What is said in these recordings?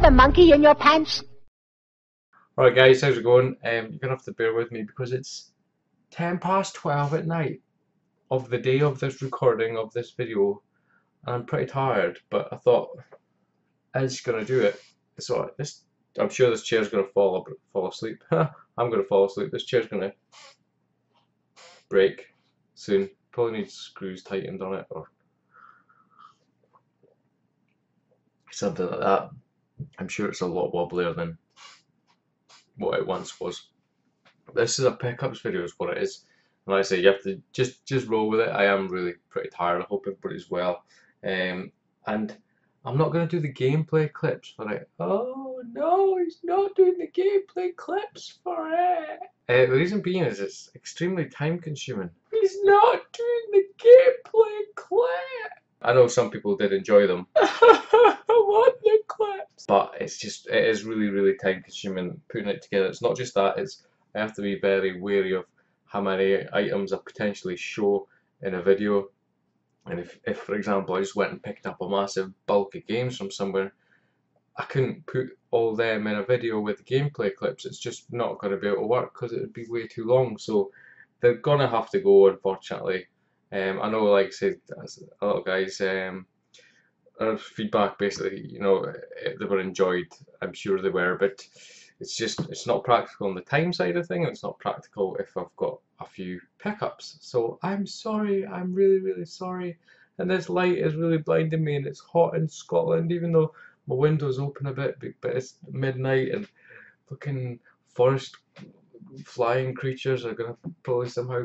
have a monkey in your pants? Alright guys, how's it going? You're gonna have to bear with me because it's 12 at night of the day of this recording of this video, and I'm pretty tired, but I thought I was gonna do it. So I'm sure this chair's gonna fall asleep. I'm gonna fall asleep. This chair's gonna break soon. Probably needs screws tightened on it or something like that. I'm sure it's a lot wobblier than what it once was. This is a pickups video is what it is. And like I say, you have to just roll with it. I am really pretty tired. I hope everybody's well. And I'm not going to do the gameplay clips for it. Oh no, he's not doing the gameplay clips for it. The reason being is it's extremely time consuming. He's not doing the gameplay clip. I know some people did enjoy them. I want the clips. But it is really time consuming putting it together. It's not just that, I have to be very wary of how many items I potentially show in a video. And if for example I just went and picked up a massive bulk of games from somewhere, I couldn't put all them in a video with gameplay clips. It's just not going to be able to work because it would be way too long. So they're gonna have to go, unfortunately. I know, like I said, a lot of guys, feedback basically, you know, they were enjoyed. I'm sure they were, but it's not practical on the time side of things. It's not practical if I've got a few pickups. So I'm sorry. I'm really sorry. And this light is really blinding me, and it's hot in Scotland, even though my window's open a bit, but it's midnight and fucking forest flying creatures are gonna probably somehow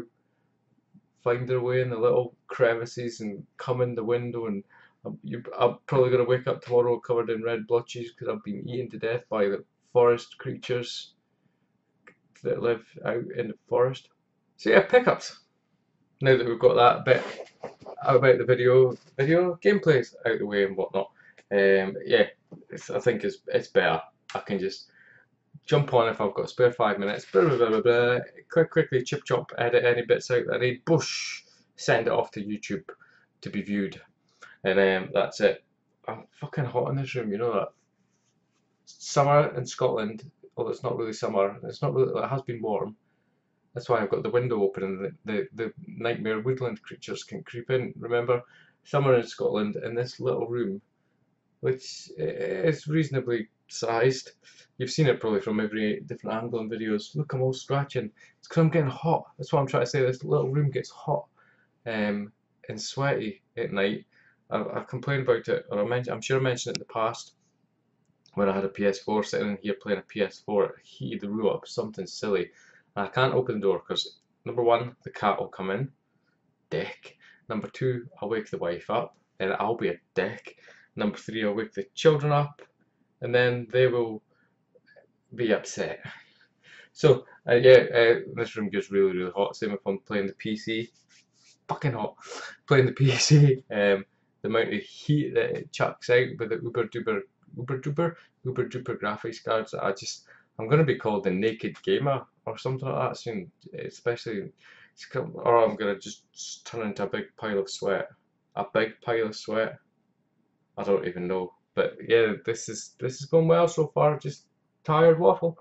find their way in the little crevices and come in the window, and I'm probably going to wake up tomorrow covered in red blotches because I've been eaten to death by the forest creatures that live out in the forest. So yeah, pickups. Now that we've got that bit out about the video gameplays out of the way and whatnot, yeah, I think it's better. I can just jump on if I've got a spare 5 minutes, quickly chip chop, edit any bits out that I need, bush, send it off to YouTube to be viewed, and that's it. I'm fucking hot in this room, you know that. Summer in Scotland, although it's not really summer, it has been warm. That's why I've got the window open and the nightmare woodland creatures can creep in. Remember, summer in Scotland in this little room, which is reasonably sized. You've seen it probably from every different angle in videos. Look, I'm all scratching. It's because I'm getting hot. That's what I'm trying to say. This little room gets hot and sweaty at night. I've complained about it, or I'm sure I mentioned it in the past when I had a PS4 sitting in here playing a PS4. It heated the room up, something silly. And I can't open the door because, number one, the cat will come in, dick. Number two, I'll wake the wife up, and I'll be a dick. Number three, I'll wake the children up, and then they will be upset. So yeah, this room gets really hot. Same if I'm playing the PC. Fucking hot. Playing the PC. The amount of heat that it chucks out with the uber duper graphics cards. I'm gonna be called the naked gamer or something like that soon. Especially, or I'm gonna just turn into a big pile of sweat. A big pile of sweat. I don't even know. But yeah, this is going well so far. Just tired waffle.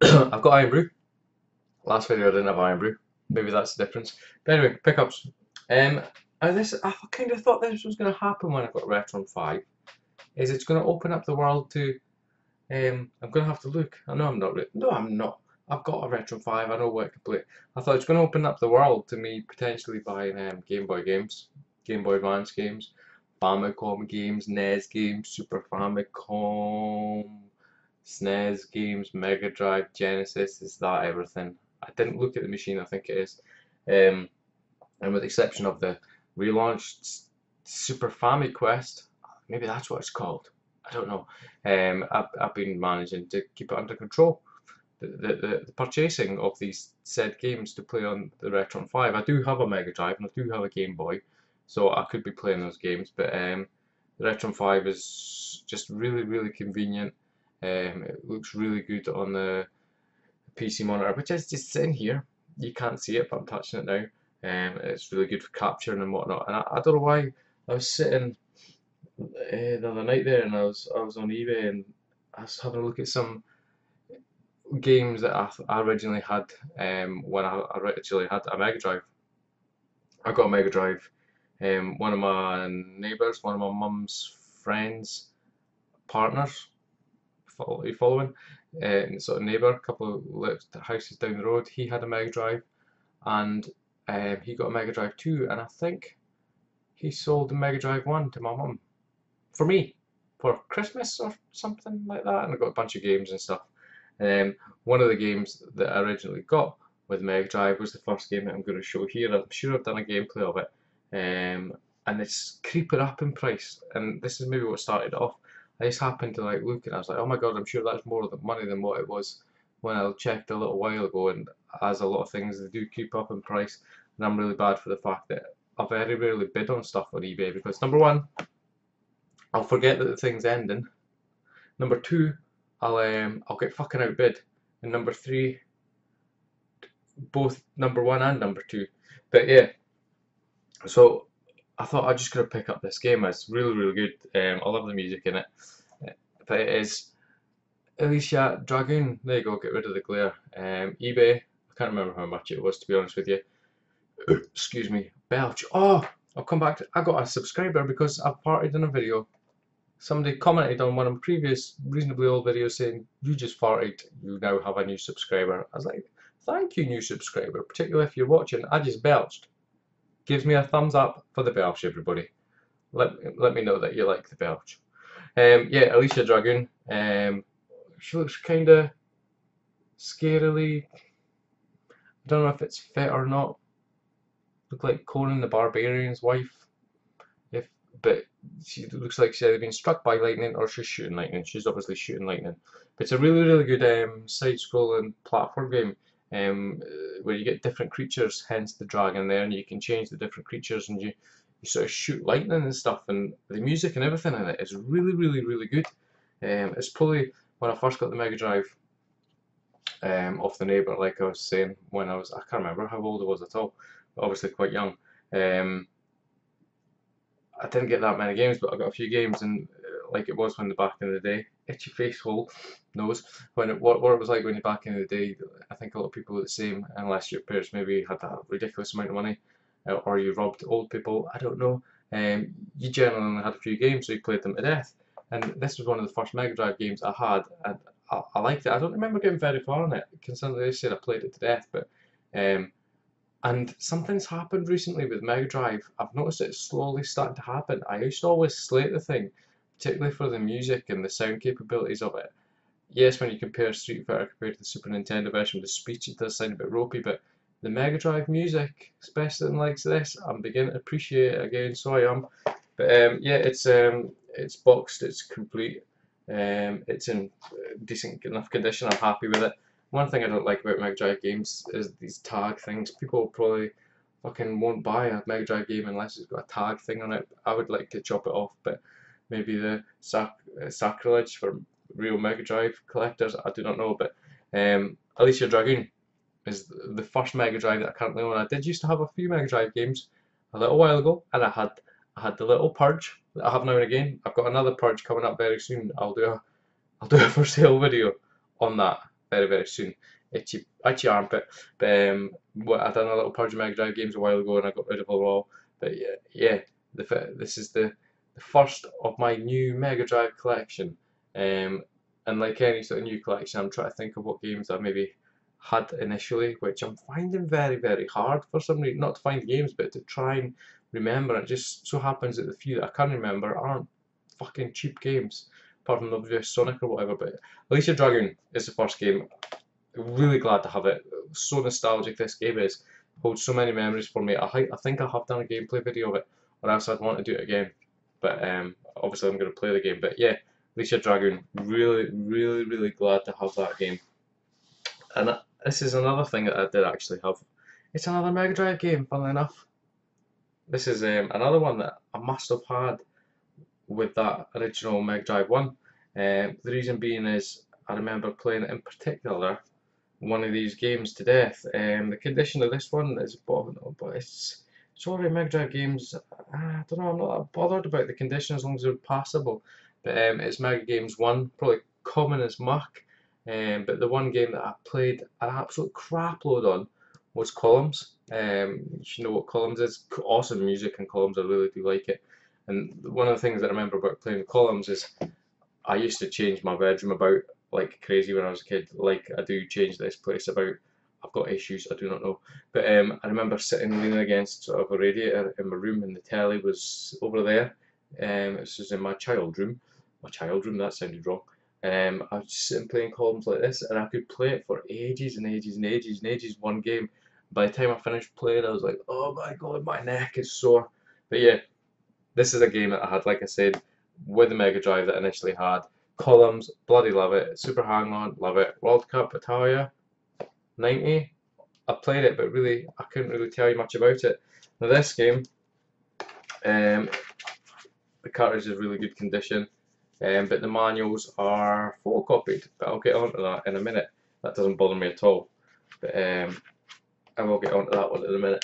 I've got iron brew. Last video I didn't have iron brew. Maybe that's the difference. But anyway, pickups. I kind of thought this was going to happen when I got Retron 5. Is it's going to open up the world to. I'm going to have to look. I know I'm not. No, I'm not. I've got a Retron 5. I know what I can play. I thought it's going to open up the world to me potentially buying Game Boy games, Game Boy Advance games, Famicom games, NES games, Super Famicom, SNES games, Mega Drive, Genesis. Is that everything? I didn't look at the machine. I think it is. And with the exception of the relaunched Super FamiQuest, maybe that's what it's called. I don't know. I've been managing to keep it under control. The purchasing of these said games to play on the Retron 5. I do have a Mega Drive and I do have a Game Boy, so I could be playing those games. But the Retron 5 is just really convenient. It looks really good on the PC monitor, which is just sitting here. You can't see it, but I'm touching it now. It's really good for capturing and whatnot. And I don't know why I was sitting the other night there, and I was on eBay, and I was having a look at some games that I originally had when I originally had a Mega Drive. I got a Mega Drive. One of my neighbours, one of my mum's friends, partners, you following? Sort of neighbour, a couple of houses down the road, he had a Mega Drive, and he got a Mega Drive 2, and I think he sold the Mega Drive 1 to my mum for me for Christmas or something like that, and I got a bunch of games and stuff. One of the games that I originally got with Mega Drive was the first game that I'm going to show here. I'm sure I've done a gameplay of it, and it's creeping up in price. And this is maybe what started it off. I just happened to like look, and I was like, oh my god, I'm sure that's more money than what it was when I checked a little while ago. And as a lot of things, they do creep up in price, and I'm really bad for the fact that I very rarely bid on stuff on eBay because number one, I'll forget that the thing's ending. Number two, I'll get fucking outbid. And number three, both number one and number two. But yeah, so I thought I'm just gonna pick up this game. It's really really good. I love the music in it. But it is Alicia Dragoon. There you go. Get rid of the glare. eBay. I can't remember how much it was, to be honest with you. Excuse me. Belch. Oh, I'll come back to. I got a subscriber because I farted in a video. Somebody commented on one of my previous reasonably old videos saying, you just farted, you now have a new subscriber. I was like, thank you, new subscriber, particularly if you're watching. I just belched. Gives me a thumbs up for the belch, everybody. Let me know that you like the belch. Yeah, Alicia Dragoon. She looks kind of scarily. I don't know if it's fit or not. Look like Conan the Barbarian's wife. But she looks like she's either been struck by lightning or she's shooting lightning. She's obviously shooting lightning. But it's a really, really good side-scrolling platform game where you get different creatures, hence the dragon there, and you can change the different creatures and you sort of shoot lightning and stuff. And the music and everything in it is really, really, really good. It's probably when I first got the Mega Drive off the neighbour, like I was saying, when I can't remember how old I was at all, but obviously quite young. I didn't get that many games, but I got a few games, and like it was when the back in the day, itchy face hole knows what it was like when you're back in the day. I think a lot of people are the same, unless your parents maybe had a ridiculous amount of money, or you robbed old people. I don't know. You generally only had a few games, so you played them to death. And this was one of the first Mega Drive games I had, and I liked it. I don't remember getting very far on it, considering they said I played it to death, but. And something's happened recently with Mega Drive. I've noticed it's slowly starting to happen. I used to always slate the thing, particularly for the music and the sound capabilities of it. Yes, when you compare Street Fighter compared to the Super Nintendo version with the speech, it does sound a bit ropey, but the Mega Drive music, especially in likes this, I'm beginning to appreciate it again, so I am. But yeah, it's boxed, it's complete, it's in decent enough condition, I'm happy with it. One thing I don't like about Mega Drive games is these tag things. People probably fucking won't buy a Mega Drive game unless it's got a tag thing on it. I would like to chop it off, but maybe the sacrilege for real Mega Drive collectors, I do not know. But Alicia Dragoon is the first Mega Drive that I currently own. I did used to have a few Mega Drive games a little while ago, and I had the little Purge that I have now and again. I've got another Purge coming up very soon. I'll do a for sale video on that very very soon. Itchy armpit. But I done a little Purge Mega Drive games a while ago, and I got rid of them all. But yeah, this is the first of my new Mega Drive collection. And like any sort of new collection, I'm trying to think of what games I maybe had initially, which I'm finding very very hard for some reason. Not to find games, but to try and remember. It just so happens that the few that I can remember aren't fucking cheap games, apart from obvious Sonic or whatever. But Alicia Dragoon is the first game. Really glad to have it. So nostalgic this game is. Holds so many memories for me. I think I have done a gameplay video of it, or else I'd want to do it again. But obviously I'm going to play the game. But yeah, Alicia Dragoon. Really, really, really glad to have that game. And this is another thing that I did actually have. It's another Mega Drive game, funnily enough. This is another one that I must have had with that original Mega Drive 1. The reason being is I remember playing it in particular, one of these games to death. The condition of this one is but it's sorry, Mega Drive games, I don't know, I'm not that bothered about the condition as long as they're passable. But it's Mega Games 1, probably common as muck. But the one game that I played an absolute crap load on was Columns. You should know what Columns is. Awesome music in Columns, I really do like it. And one of the things that I remember about playing Columns is I used to change my bedroom about like crazy when I was a kid. Like I do change this place about. I've got issues, I do not know. But I remember sitting leaning against sort of a radiator in my room, and the telly was over there. This was in my child room. My child room, that sounded wrong. I was just sitting playing columns like this, and I could play it for ages and ages and ages and ages. One game. By the time I finished playing, I was like, "Oh my god, my neck is sore." But yeah, this is a game that I had, like I said, with the Mega Drive that I initially had. Columns, bloody love it. Super Hang On, love it. World Cup, Italia, 90. I played it, but really, I couldn't really tell you much about it. Now this game, um, the cartridge is really good condition, but the manuals are photocopied. But I'll get onto that in a minute. That doesn't bother me at all. But I will get onto that one in a minute.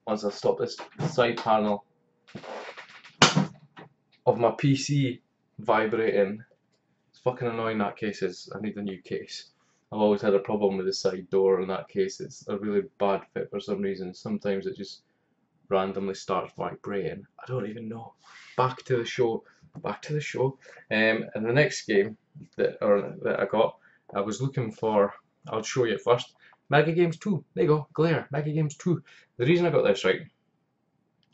Once I stop this side panel of my PC vibrating. It's fucking annoying, that case is. I need a new case. I've always had a problem with the side door on that case. It's a really bad fit for some reason. Sometimes it just randomly starts vibrating. I don't even know. Back to the show. Back to the show. And the next game that I got, I was looking for. I'll show you it first. Mega Games 2. There you go. Glare. Mega Games 2. The reason I got this right.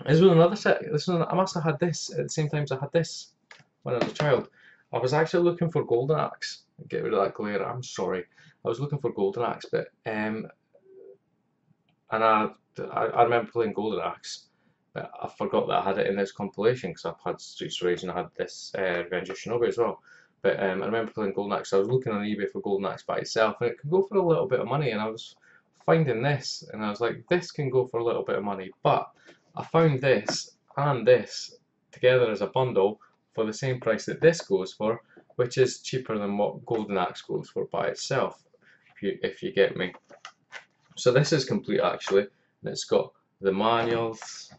This was another set. I must have had this at the same time as I had this when I was a child. I was actually looking for Golden Axe. Get rid of that glare. I'm sorry. I was looking for Golden Axe, but and I remember playing Golden Axe, but I forgot that I had it in this compilation because I've had Streets of Rage and I had this Revenge of Shinobi as well. But I remember playing Golden Axe. So I was looking on eBay for Golden Axe by itself, and it could go for a little bit of money. And I was finding this, and I was like, this can go for a little bit of money, but I found this and this together as a bundle for the same price that this goes for, which is cheaper than what Golden Axe goes for by itself, if you get me. So this is complete actually, and it's got the manuals.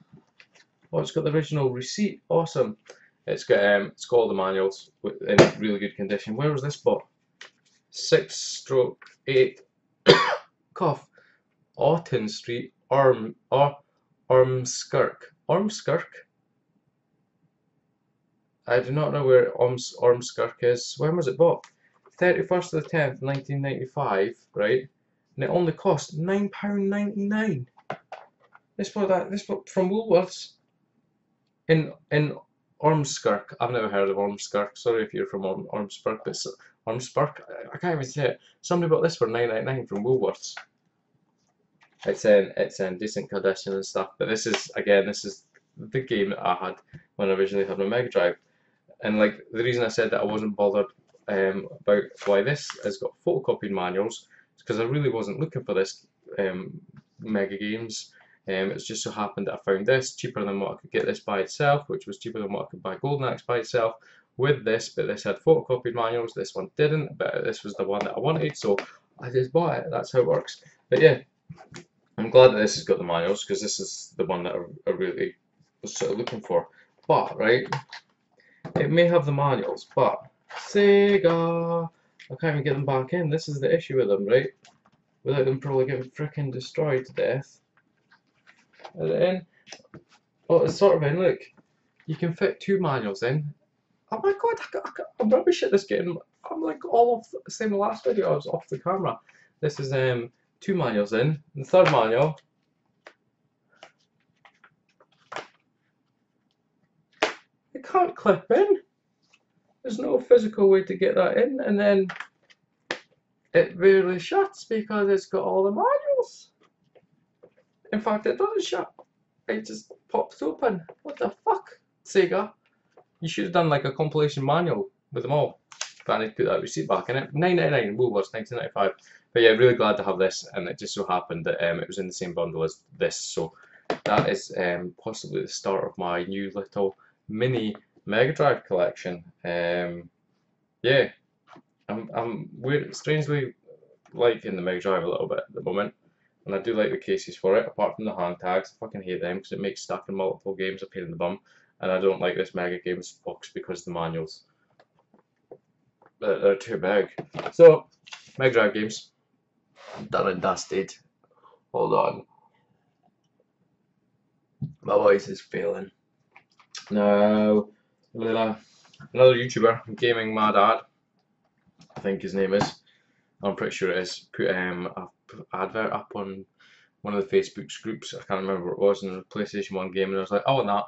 Oh, it's got the original receipt. Awesome. It's got all the manuals in really good condition. Where was this bought? 6/8 cough. Aughton Street, Ormskirk. Ormskirk? I do not know where Ormskirk is. When was it bought? 31st of the 10th, 1995, right? And it only cost £9.99. This bought from Woolworths in Ormskirk. I've never heard of Ormskirk. Sorry if you're from Ormskirk, but Ormskirk, I can't even say it. Somebody bought this for £9.99 from Woolworths. It's in decent condition and stuff, but this is the game that I had when I originally had my Mega Drive. And like the reason I said that I wasn't bothered about why this has got photocopied manuals is because I really wasn't looking for this Mega Games. It's just so happened that I found this cheaper than what I could get this by itself, which was cheaper than what I could buy Golden Axe by itself with this, but this had photocopied manuals, this one didn't, but this was the one that I wanted, so I just bought it. That's how it works. But yeah, I'm glad that this has got the manuals because this is the one that I really was sort of looking for. But, right, it may have the manuals, but Sega, I can't even get them back in. This is the issue with them, right? Without them probably getting frickin' destroyed to death. Is it in? Oh, it's sort of in, look. You can fit 2 manuals in. Oh my god, I'm rubbish at this game. I'm like all off the same last video, I was off the camera. This is 2 manuals in. The third manual. It can't clip in. There's no physical way to get that in, and then it really shuts because it's got all the manuals. In fact, it doesn't shut. It just pops open. What the fuck, Sega? You should have done like a compilation manual with them all. But I need to put that receipt back in it. $9.99 Woolworths, 1995. But yeah, really glad to have this, and it just so happened that it was in the same bundle as this. So that is possibly the start of my new little mini Mega Drive collection. Yeah, I'm weird, strangely liking the Mega Drive a little bit at the moment. and I do like the cases for it, apart from the hand tags. I fucking hate them because it makes stacking multiple games a pain in the bum, and I don't like this Mega Games box because the manuals, they're too big. So, Mega Drive games, done and dusted. Hold on, my voice is failing. Now, another YouTuber, Gaming My Dad, I think his name is. I'm pretty sure it is. Put a advert up on one of the Facebook's groups. I can't remember what it was, in the PlayStation 1 game, and I was like, I want that.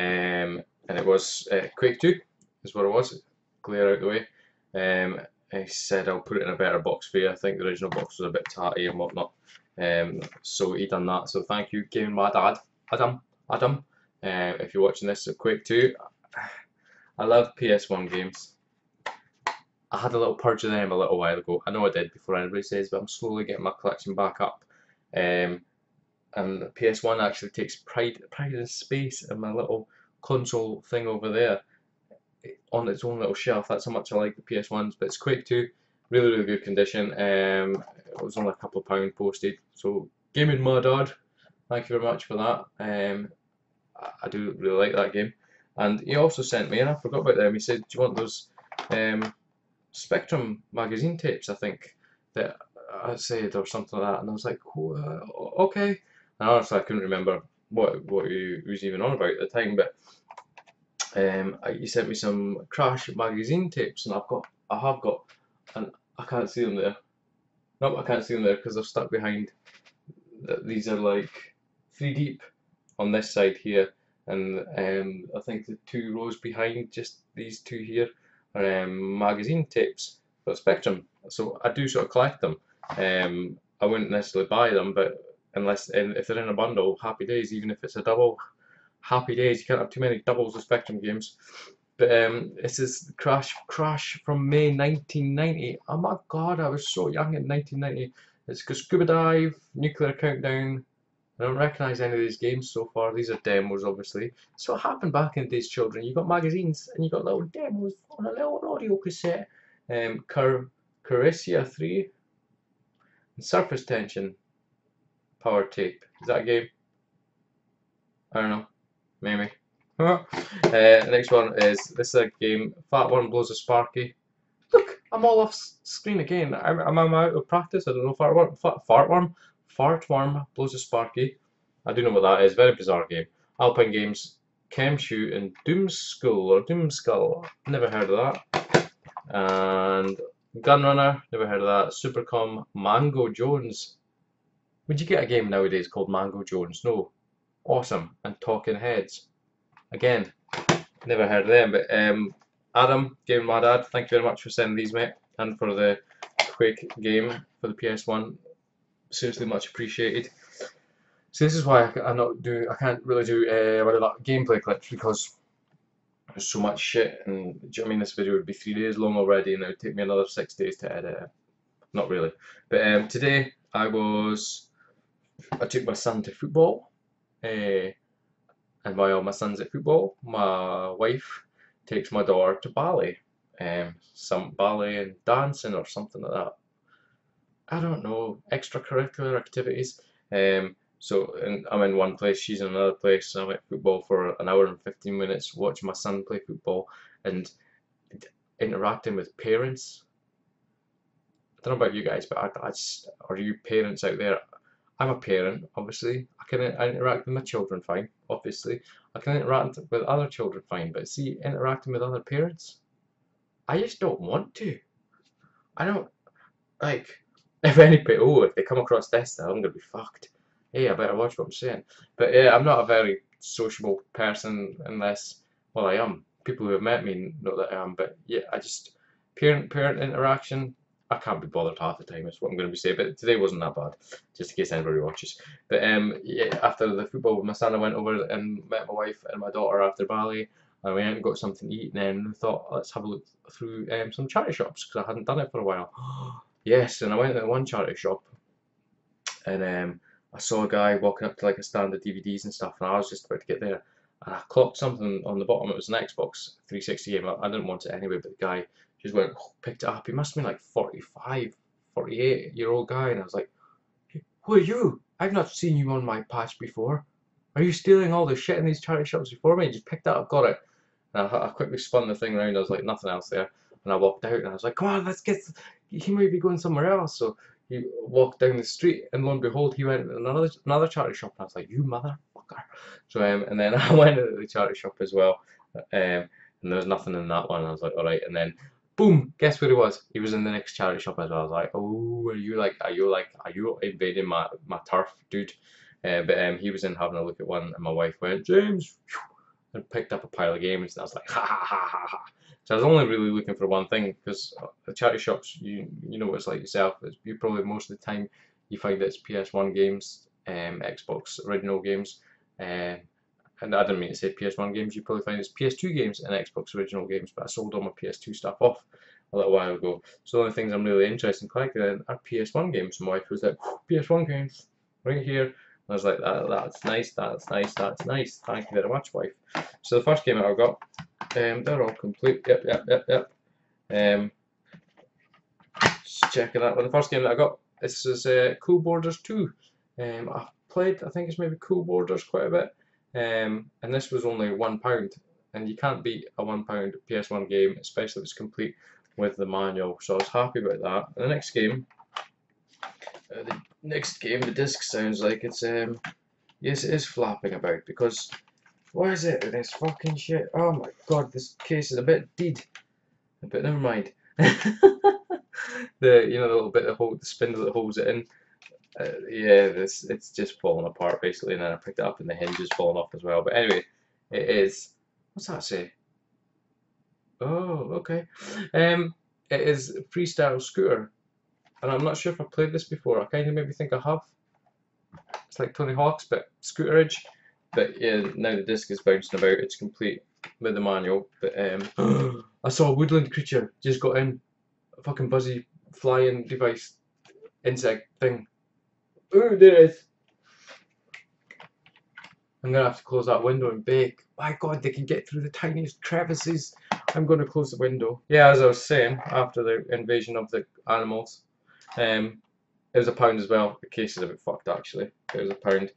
And it was Quake 2 is what it was. Clear out the way. He said I'll put it in a better box for you. I think the original box was a bit tatty and whatnot. So he done that. So thank you, Gaming My Dad, Adam. If you're watching this, so Quake 2. I love PS1 games. I had a little purge of them a little while ago. I know I did before anybody says, but I'm slowly getting my collection back up. And PS1 actually takes pride in space in my little console thing over there, on its own little shelf. That's how much I like the PS1s. But it's Quake 2, really good condition. It was only a couple of pounds posted. So Gaming My Dad, thank you very much for that. I do really like that game. And he also sent me, and I forgot about them. He said, "Do you want those Spectrum magazine tapes?" I think that I said, or something like that. And I was like, oh, okay. And honestly, I couldn't remember what he was even on about at the time, but he sent me some Crash magazine tapes, and I have got, and I can't see them there. No, I can't see them there because they're stuck behind. These are like 3 deep on this side here, and I think the 2 rows behind, just these 2 here, are magazine tapes for Spectrum. So I do sort of collect them. I wouldn't necessarily buy them, but unless if they're in a bundle, happy days. Even if it's a double, happy days. You can't have too many doubles of Spectrum games. But this is Crash from May 1990. Oh my god, I was so young in 1990. It's got Scuba Dive, Nuclear Countdown. I don't recognise any of these games so far. These are demos, obviously. So what happened back in the days, children? You got magazines and you got little demos on a little audio cassette. Caricia 3 and Surface Tension Power Tape. Is that a game? I don't know. Maybe. The next one is, this is a game. Fat Worm Blows a Sparky. Look, I'm all off screen again. I'm out of practice. I don't know. Fart Worm Blows a Sparky. I do know what that is. Very bizarre game. Alpine Games, Chemshoe and Doomskull. Never heard of that. And Gunrunner. Never heard of that. Supercom Mango Jones. Would you get a game nowadays called Mango Jones? No. Awesome. And Talking Heads. Again, never heard of them. But Adam, Gaming My Dad, thank you very much for sending these, mate, and for the Quake game for the PS1. Seriously, much appreciated. So this is why I can't really do gameplay clips, because there's so much shit. And do you know what I mean? This video would be 3 days long already, and it would take me another 6 days to edit it. Not really. But today I took my son to football. And while my son's at football, my wife takes my daughter to ballet. Some ballet and dancing or something like that. I don't know, extracurricular activities. So I'm in one place, she's in another place. So I'm at football for an hour and 15 minutes, watching my son play football and interacting with parents. I don't know about you guys, but or you parents out there, I'm a parent, obviously. I interact with my children fine, obviously. I can interact with other children fine, but see, interacting with other parents, I just don't want to. I don't, like, if they come across this, then I'm gonna be fucked. Hey, I better watch what I'm saying. But yeah, I'm not a very sociable person unless, well, I am. People who have met me know that I am, but yeah, parent interaction, I can't be bothered half the time, is what I'm going to be saying. But today wasn't that bad, just in case anybody watches. But yeah, after the football with my son, I went over and met my wife and my daughter after ballet, and we went and got something to eat, and then we thought, let's have a look through some charity shops, because I hadn't done it for a while. Yes, and I went to one charity shop, and I saw a guy walking up to like a stand of DVDs and stuff, and I was just about to get there, and I clocked something on the bottom. It was an Xbox 360 game. I didn't want it anyway, but the guy just went, picked it up. He must have been like 45, 48-year-old guy, and I was like, Who are you? I've not seen you on my patch before. Are you stealing all the shit in these charity shops before me? Just picked it up, got it. And I quickly spun the thing around. I was like, nothing else there. And I walked out and I was like, come on, let's get. He might be going somewhere else. So he walked down the street and lo and behold, he went to another charity shop. And I was like, you motherfucker. So and then I went into the charity shop as well. And there was nothing in that one. And I was like, all right. And then boom, guess where he was? He was in the next charity shop as well. I was like, oh, are you invading my turf, dude? But he was in having a look at one, and my wife went, James, and picked up a pile of games, and I was like, ha ha ha ha ha. So I was only really looking for one thing, because the charity shops, you know what it's like yourself. You probably most of the time you find it's PS1 games, Xbox original games, and I didn't mean to say PS1 games. You probably find it's PS2 games and Xbox original games, but I sold all my PS2 stuff off a little while ago. So the only things I'm really interested in collecting are PS1 games. And my wife was like, PS1 games, right here. I was like, that's nice, that's nice, that's nice. Thank you very much, wife. So the first game that I got, they're all complete. Yep. Just checking that one. The first game that I got, this is Cool Borders 2. I've played, I think it's maybe Cool Borders quite a bit. And this was only £1, and you can't beat a £1 PS1 game, especially if it's complete with the manual. So I was happy about that. And the next game, the disc sounds like it's yes, it is flapping about, because what is it with this fucking shit? Oh my god, this case is a bit deed, but never mind. The little bit of the spindle that holds it in. Yeah, it's just falling apart basically, and then I picked it up and the hinge is falling off as well. But anyway, it is. What's that say? Oh, okay. It is Freestyle Scooter, and I'm not sure if I played this before. I kind of maybe think I have. It's like Tony Hawk's, but scooterage. But yeah, now the disc is bouncing about. It's complete with the manual. But I saw a woodland creature just got in. A fucking buzzy flying device insect thing. Ooh, there it is. I'm gonna have to close that window and bake. My god, they can get through the tiniest crevices. I'm gonna close the window. Yeah, as I was saying, after the invasion of the animals, it was £1 as well. The case is a bit fucked actually. It was £1,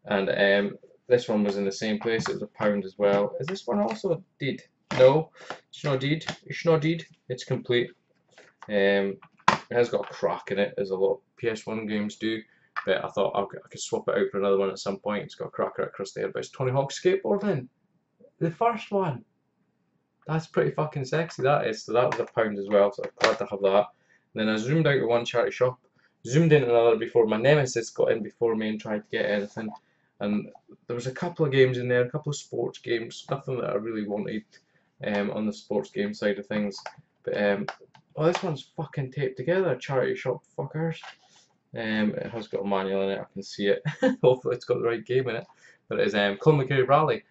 and this one was in the same place. It was £1 as well. Is this one also a deed? No, it's not deed. It's not deed. It's complete. It has got a crack in it, as a lot of PS1 games do. But I thought I could swap it out for another one at some point. It's got a crack right across there, but it's Tony Hawk skateboarding. The first one. That's pretty fucking sexy, that is. So that was £1 as well, so I'm glad to have that. And then I zoomed out to one charity shop, zoomed in another before my nemesis got in before me and tried to get anything. And there was a couple of games in there, a couple of sports games, nothing that I really wanted on the sports game side of things. But oh, this one's fucking taped together, charity shop fuckers. It has got a manual in it, I can see it. Hopefully it's got the right game in it. But it is Clonmacary Rally,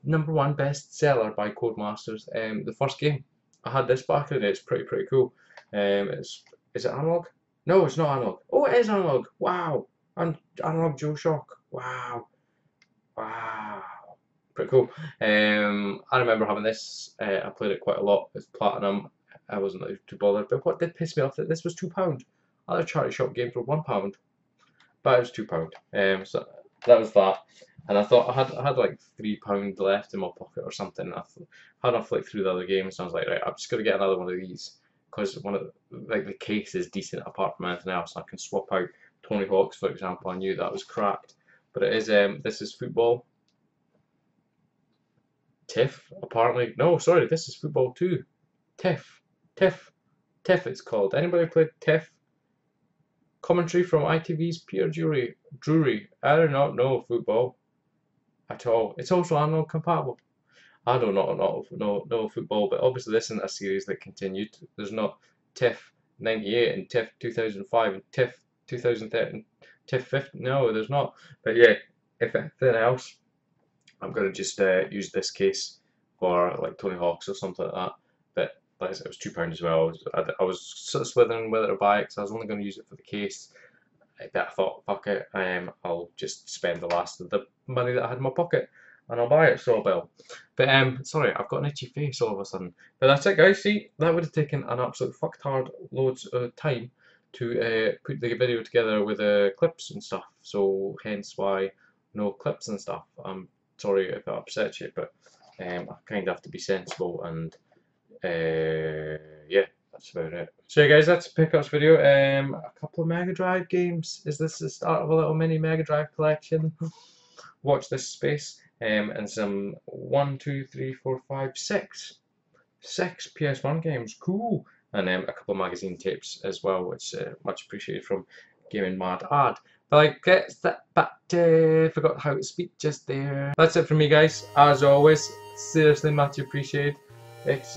#1 bestseller by Codemasters. The first game, I had this back in the day. It's pretty cool. Is it analog? No, it's not analog. Oh, it is analog. Wow. And analog DualShock. Wow. Pretty cool. I remember having this. I played it quite a lot. It's platinum. I wasn't too bothered. But what did piss me off that this was £2. Other charity shop games were £1, but it was £2. So that was that. And I thought I had like £3 left in my pocket or something. I had a flick through the other games, and I was like, right, I'm just gonna get another one of these, because the case is decent apart from anything else. I can swap out Tony Hawk's, for example. I knew that was cracked, but it is this is football. Tiff, apparently. No, sorry, this is football 2. Tiff. It's called. Anybody played Tiff? Commentary from ITV's Peter Drury. I do not know football at all. It's also analog compatible. I don't know football, but obviously this isn't a series that continued. There's not TIFF 98 and TIFF 2005 and TIFF 2013, TIFF 50. No, there's not. But yeah, if anything else, I'm gonna just use this case for like Tony Hawk's or something like that. But like I said, it was £2 as well. I was sort of slithering whether to buy it, because I was only going to use it for the case. But I thought, fuck it, I'll just spend the last of the money that I had in my pocket, and I'll buy it, so I will. But sorry, I've got an itchy face all of a sudden. But that's it, guys. See, that would have taken an absolute fucktard loads of time to put the video together with clips and stuff. So hence why no clips and stuff. I'm sorry if it upsets you, but I kind of have to be sensible, and yeah, that's about it. So yeah, guys, that's a pickups video. A couple of Mega Drive games. Is this the start of a little mini Mega Drive collection? Watch this space. And some 1, 2, 3, 4, 5, 6 PS1 games. Cool. And a couple of magazine tapes as well, which much appreciated from Gaming Mad Ad. But like, forgot how to speak just there. That's it from me, guys. As always, seriously much appreciated. It's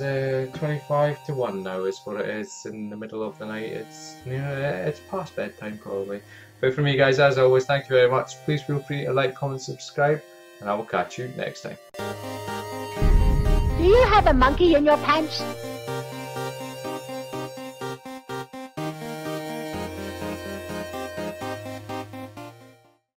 25 to 1 now is what it is in the middle of the night. It's, you know, it's past bedtime probably. But for me, guys, as always, thank you very much. Please feel free to like, comment, subscribe, and I will catch you next time. Do you have a monkey in your pants?